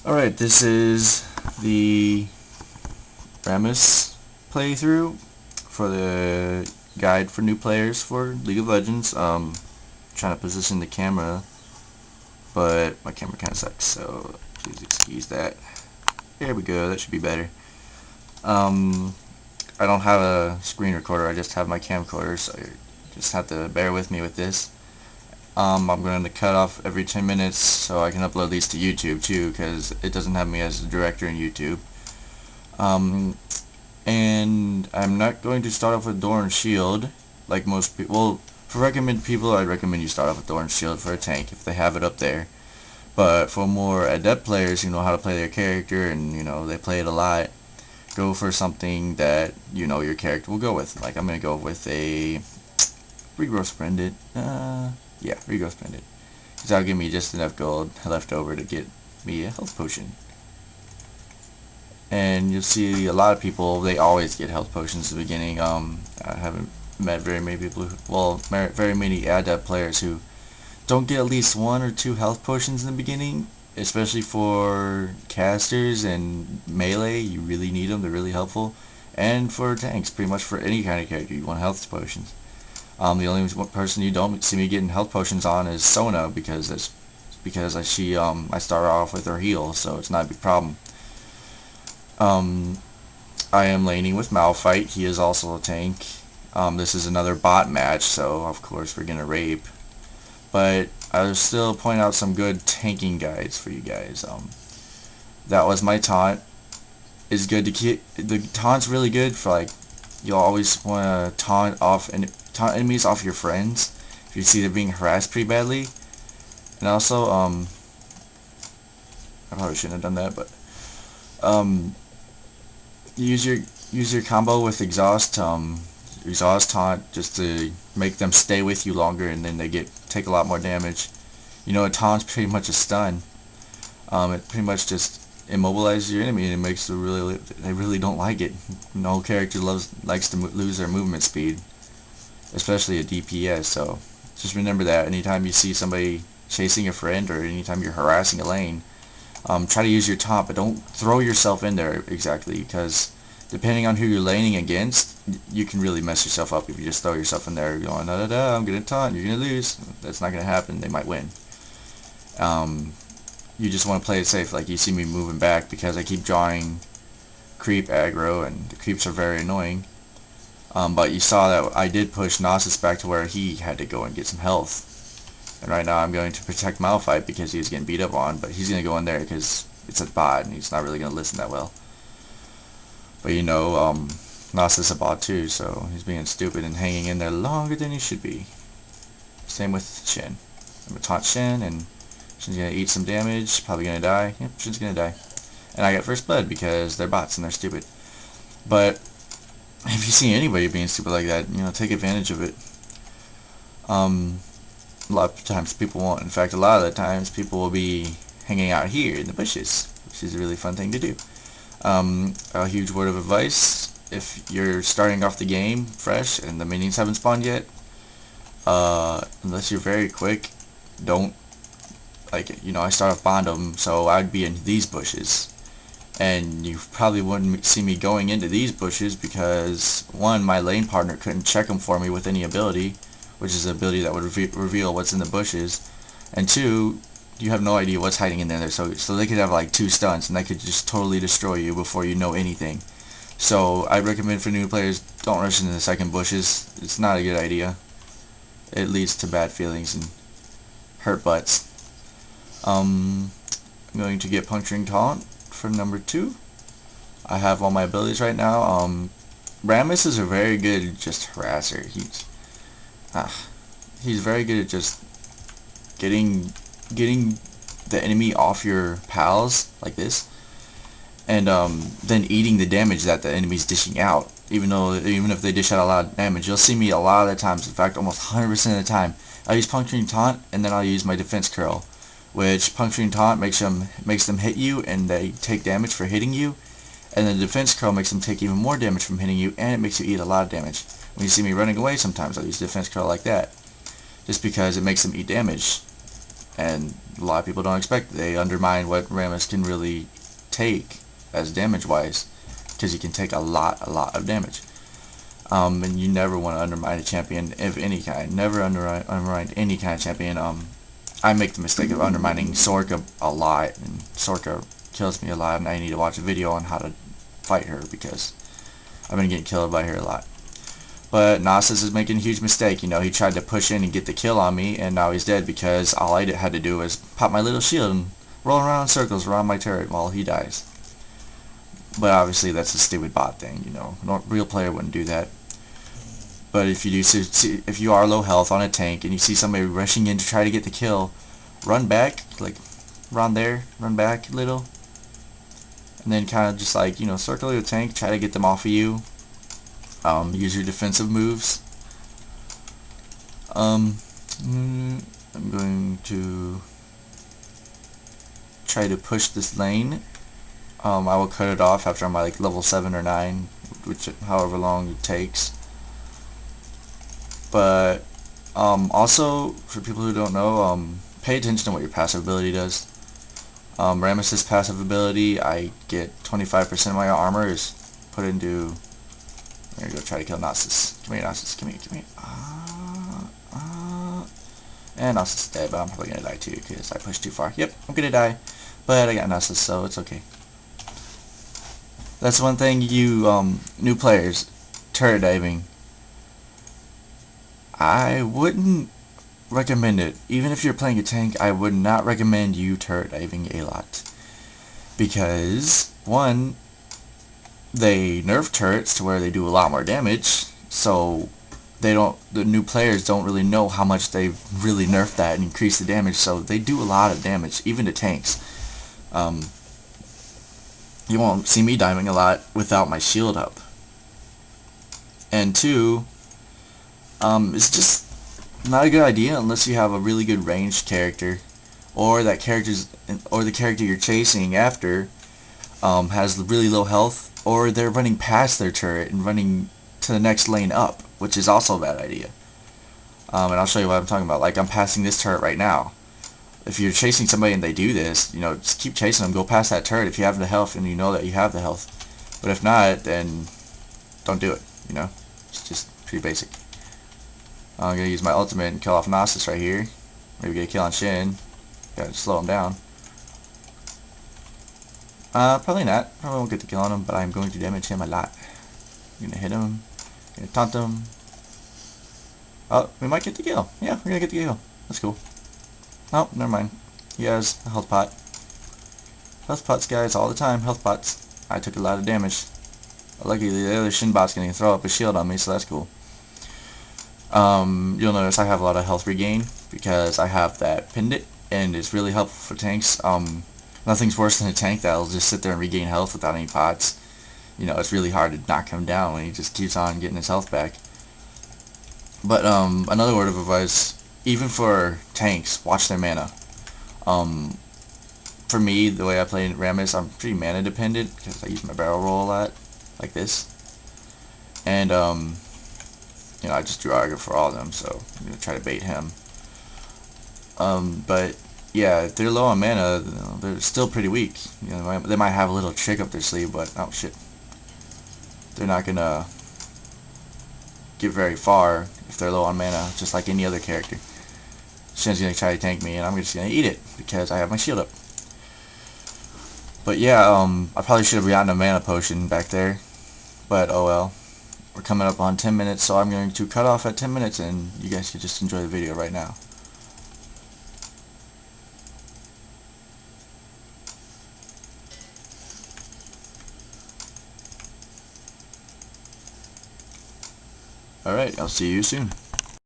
Alright, this is the Rammus playthrough for the guide for new players for League of Legends. Trying to position the camera, but my camera kind of sucks, so please excuse that. There we go, that should be better. I don't have a screen recorder, I just have my camcorder, so you just have to bear with me with this. I'm going to cut off every 10 minutes so I can upload these to YouTube too, because it doesn't have me as a director in YouTube. And I'm not going to start off with Door and Shield like most people. Well, for recommended people, I'd recommend you start off with Door and Shield for a tank if they have it up there. But for more adept players who know how to play their character and they play it a lot, go for something that your character will go with. Like I'm gonna go with a regrowth splendid. Yeah, regrowth splendid, because that'll give me just enough gold left over to get me a health potion. And you'll see a lot of people, they always get health potions at the beginning. I haven't met very many people very many adept players who don't get at least 1 or 2 health potions in the beginning, especially for casters and melee. You really need them, they're really helpful. And for tanks, pretty much for any kind of character, you want health potions. The only person you don't see me getting health potions on is Sona, because I start off with her heal, so it's not a big problem. I am laning with Malphite. He is also a tank. This is another bot match, so of course we're gonna rape. But I'll still point out some good tanking guides for you guys. That was my taunt. Is good to keep the taunt's really good for, like, you'll always want to taunt enemies off your friends if you see they're being harassed pretty badly. And also I probably shouldn't have done that, but use your combo with exhaust taunt just to make them stay with you longer, and then they take a lot more damage. A taunt's pretty much a stun. It pretty much just immobilizes your enemy, and it makes they really don't like it. No character likes to lose their movement speed, especially a DPS. So just remember that anytime you see somebody chasing a friend, or anytime you're harassing a lane, try to use your taunt, but don't throw yourself in there exactly, because depending on who you're laning against, you can really mess yourself up if you just throw yourself in there going, da da da, I'm gonna taunt, you're gonna lose. That's not gonna happen. They might win. You just want to play it safe. Like, you see me moving back because I keep drawing creep aggro, and the creeps are very annoying. But you saw that I did push Gnosis back to where he had to go and get some health. And right now I'm going to protect Malphite because he's getting beat up on, but he's going to go in there because it's a bot and he's not really going to listen that well. But Gnosis is a bot too, so he's being stupid and hanging in there longer than he should be. Same with Shin. I'm going to taunt Shin, and Shin's going to eat some damage, probably going to die. Yep, Shin's going to die. And I got first blood because they're bots and they're stupid. But if you see anybody being stupid like that, take advantage of it. A lot of times people won't. In fact, a lot of the times people will be hanging out here in the bushes, which is a really fun thing to do. A huge word of advice: if you're starting off the game fresh and the minions haven't spawned yet, unless you're very quick, don't, like, I start off Bondum, so I'd be in these bushes, and you probably wouldn't see me going into these bushes because, one, my lane partner couldn't check them for me with any ability, which is an ability that would reveal what's in the bushes, and two, you have no idea what's hiding in there, so they could have like 2 stuns and they could just totally destroy you before you know anything. So I recommend for new players, don't rush into the second bushes. It's not a good idea. It leads to bad feelings and hurt butts. I'm going to get Puncturing Taunt for number 2. I have all my abilities right now. Rammus is a very good just harasser. He's very good at just getting the enemy off your pals like this, and then eating the damage that the enemy's dishing out. Even if they dish out a lot of damage, you'll see me a lot of the times, in fact almost 100% of the time, I use Puncturing Taunt, and then I'll use my Defense Curl, which Puncturing Taunt makes them hit you and they take damage for hitting you, and then the Defense Curl makes them take even more damage from hitting you, and it makes you eat a lot of damage. When you see me running away, sometimes I'll use Defense Curl like that, just because it makes them eat damage. and a lot of people don't expect it. They undermine what Rammus can really take as damage-wise, because he can take a lot of damage. And you never want to undermine a champion of any kind. Never undermine any kind of champion. I make the mistake of undermining Sorka a lot, and Sorka kills me a lot, and I need to watch a video on how to fight her because I've been getting killed by her a lot. But Nasus is making a huge mistake. You know, he tried to push in and get the kill on me, and now he's dead because all I had to do was pop my little shield and roll around in circles around my turret while he dies. But obviously that's a stupid bot thing, you know. No real player wouldn't do that. But if you do, if you are low health on a tank and you see somebody rushing in to try to get the kill, run back, like run there, run back a little, and then kind of just like, you know, circle your tank, try to get them off of you. Use your defensive moves. I'm going to try to push this lane. I will cut it off after I'm like level 7 or 9, which however long it takes. But also, for people who don't know, pay attention to what your passive ability does. Rammus's passive ability, I get 25% of my armor is put into... I'm gonna go try to kill Nasus. Come here, Nasus. Come here, come here. And Nasus is dead, but I'm probably gonna die too because I pushed too far. Yep, I'm gonna die. But I got Nasus, so it's okay. That's one thing, you new players, turret diving. I wouldn't recommend it. Even if you're playing a tank, I would not recommend you turret diving a lot. Because, one, they nerf turrets to where they do a lot more damage, so the new players don't really know how much they've really nerfed that and increased the damage, so they do a lot of damage, even to tanks. You won't see me diving a lot without my shield up. And two, it's just not a good idea unless you have a really good ranged character, or the character you're chasing after has really low health, or they're running past their turret and running to the next lane up, which is also a bad idea. And I'll show you what I'm talking about. Like, I'm passing this turret right now. If you're chasing somebody and they do this, you know, just keep chasing them. Go past that turret if you have the health and you know that you have the health. But if not, then don't do it, you know. It's just pretty basic. I'm going to use my ultimate and kill off Nasus right here. Maybe get a kill on Shin. Gotta slow him down. Probably not. Probably won't get the kill on him, but I'm going to damage him a lot. I'm going to hit him. I'm going to taunt him. Oh, we might get the kill. Yeah, we're going to get the kill. That's cool. Oh, never mind. He has a health pot. Health pots, guys, all the time. Health pots. I took a lot of damage. Luckily, the other Shin bot's going to throw up a shield on me, so that's cool. You'll notice I have a lot of health regain because I have that pendant, and it's really helpful for tanks. Nothing's worse than a tank that'll just sit there and regain health without any pots. You know, it's really hard to knock him down when he just keeps on getting his health back. But another word of advice, even for tanks, watch their mana. For me, the way I play Rammus, I'm pretty mana dependent because I use my barrel roll a lot, like this. And you know, I just drew Arga for all of them, so I'm gonna try to bait him. But yeah, if they're low on mana, you know, they're still pretty weak. You know, they might have a little trick up their sleeve, but oh shit, they're not gonna get very far if they're low on mana, just like any other character. Shin's gonna try to tank me, and I'm just gonna eat it because I have my shield up. But yeah, I probably should have gotten a mana potion back there, but oh well. We're coming up on 10 minutes, so I'm going to cut off at 10 minutes, and you guys can just enjoy the video right now. Alright, I'll see you soon.